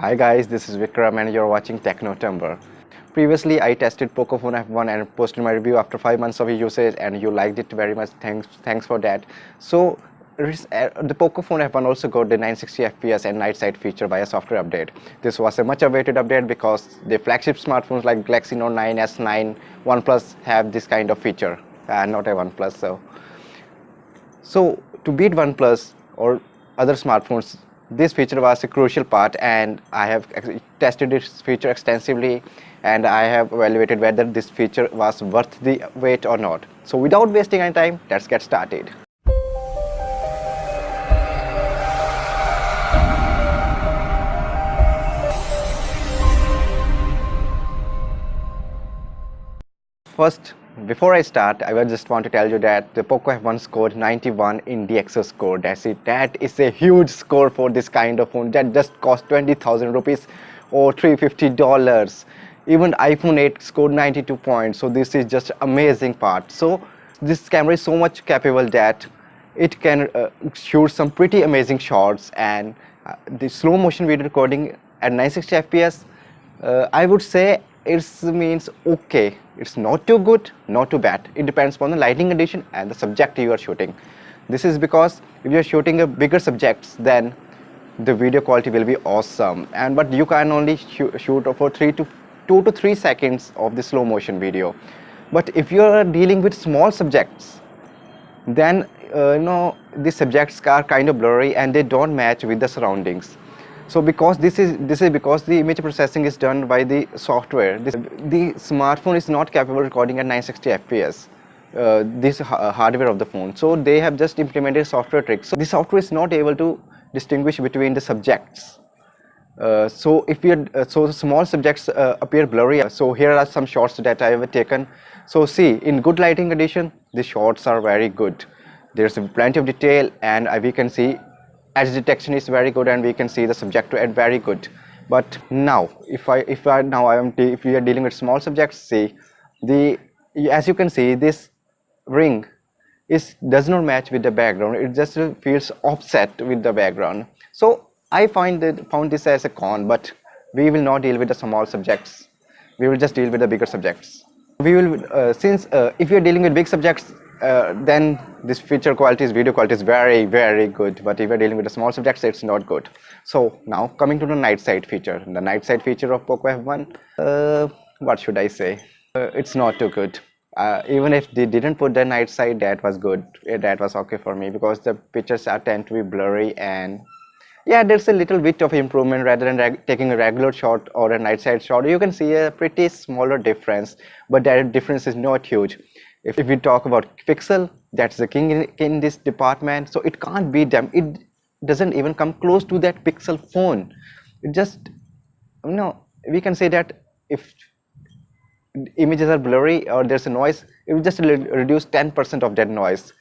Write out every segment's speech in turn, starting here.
Hi guys, this is Vikram and you're watching Techno Tamber. Previously, I tested Pocophone F1 and posted my review after 5 months of usage, and you liked it very much. Thanks for that. So, the Pocophone F1 also got the 960 FPS and night sight feature via software update. This was a much awaited update because the flagship smartphones like Galaxy Note 9, S9, OnePlus have this kind of feature. Not a OnePlus. So to beat OnePlus or other smartphones, this feature was a crucial part, and I have tested this feature extensively, and I have evaluated whether this feature was worth the wait or not. So without wasting any time, let's get started. First, before I start, I would just want to tell you that the Poco F1 scored 91 in DxO score. That's it. That is a huge score for this kind of phone. That just cost 20,000 rupees or $350. Even iPhone 8 scored 92 points. So this is just amazing part. So this camera is so much capable that it can shoot some pretty amazing shots, and the slow motion video recording at 960 FPS, I would say it means okay. It's not too good, not too bad. It depends upon the lighting condition and the subject you are shooting. This is because if you are shooting a bigger subjects, then the video quality will be awesome. But you can only shoot for 2 to 3 seconds of the slow motion video. But if you are dealing with small subjects, then the subjects are kind of blurry and they don't match with the surroundings. So because this is because the image processing is done by the software. The smartphone is not capable of recording at 960 FPS. This hardware of the phone. So they have just implemented a software trick. So the software is not able to distinguish between the subjects. So small subjects appear blurry. So here are some shots that I have taken. So see, in good lighting condition, the shots are very good. There's plenty of detail, and we can see edge detection is very good, and we can see the subject to edge very good. But now, if we are dealing with small subjects, see as you can see, this ring does not match with the background. It just feels offset with the background. So I found this as a con, but we will not deal with the small subjects. We will just deal with the bigger subjects. We will since if you are dealing with big subjects, then this video quality is very, very good. But if you're dealing with the small subjects, it's not good. So now coming to the night sight feature. The night sight feature of Poco F1, what should I say? It's not too good. Even if they didn't put the night sight, that was good. That was okay for me, because the pictures tend to be blurry, and yeah, there's a little bit of improvement. Rather than taking a regular shot or a night sight shot, you can see a pretty smaller difference, but that difference is not huge. If we talk about pixel, that's the king in this department. So it can't beat them. It doesn't even come close to that Pixel phone. It just, we can say that if images are blurry or there's a noise, it will just reduce 10% of that noise.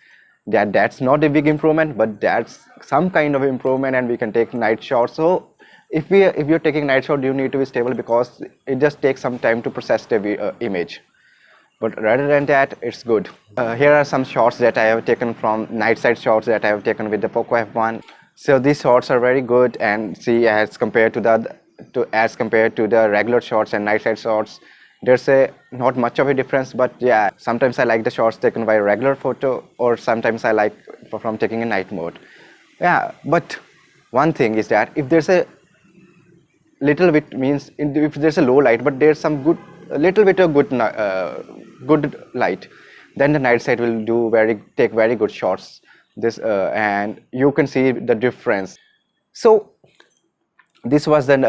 That's not a big improvement, but that's some kind of improvement, and we can take night shots. So if you're taking night shot, you need to be stable, because it just takes some time to process the image. But rather than that, it's good. Here are some shots that I have taken from night sight shots that I have taken with the Poco F1. So these shots are very good, and see, as compared to the regular shots and night sight shots, there's not much of a difference. But yeah, sometimes I like the shots taken by a regular photo, or sometimes I like from taking a night mode. Yeah, but one thing is that if there's a little bit, if there's a low light, but there's some little bit of good light, then the night sight will take very good shots. And you can see the difference. So this was then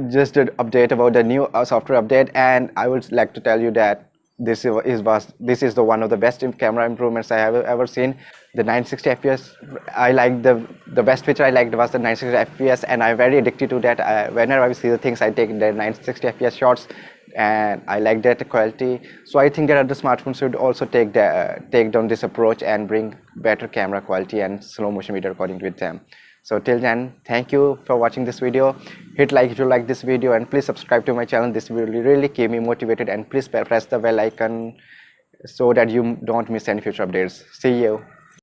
just an update about the new software update, and I would like to tell you that this is the one of the best camera improvements I have ever seen. The 960 FPS, I like the best feature I liked was the 960 FPS, and I'm very addicted to that. Whenever I see the things, I take the 960 FPS shots, and I like that quality. So I think that other smartphones should also take down this approach and bring better camera quality and slow motion video recording with them. So till then, thank you for watching this video. Hit like if you like this video, and please subscribe to my channel. This will really keep me motivated, and please press the bell icon so that you don't miss any future updates. See you.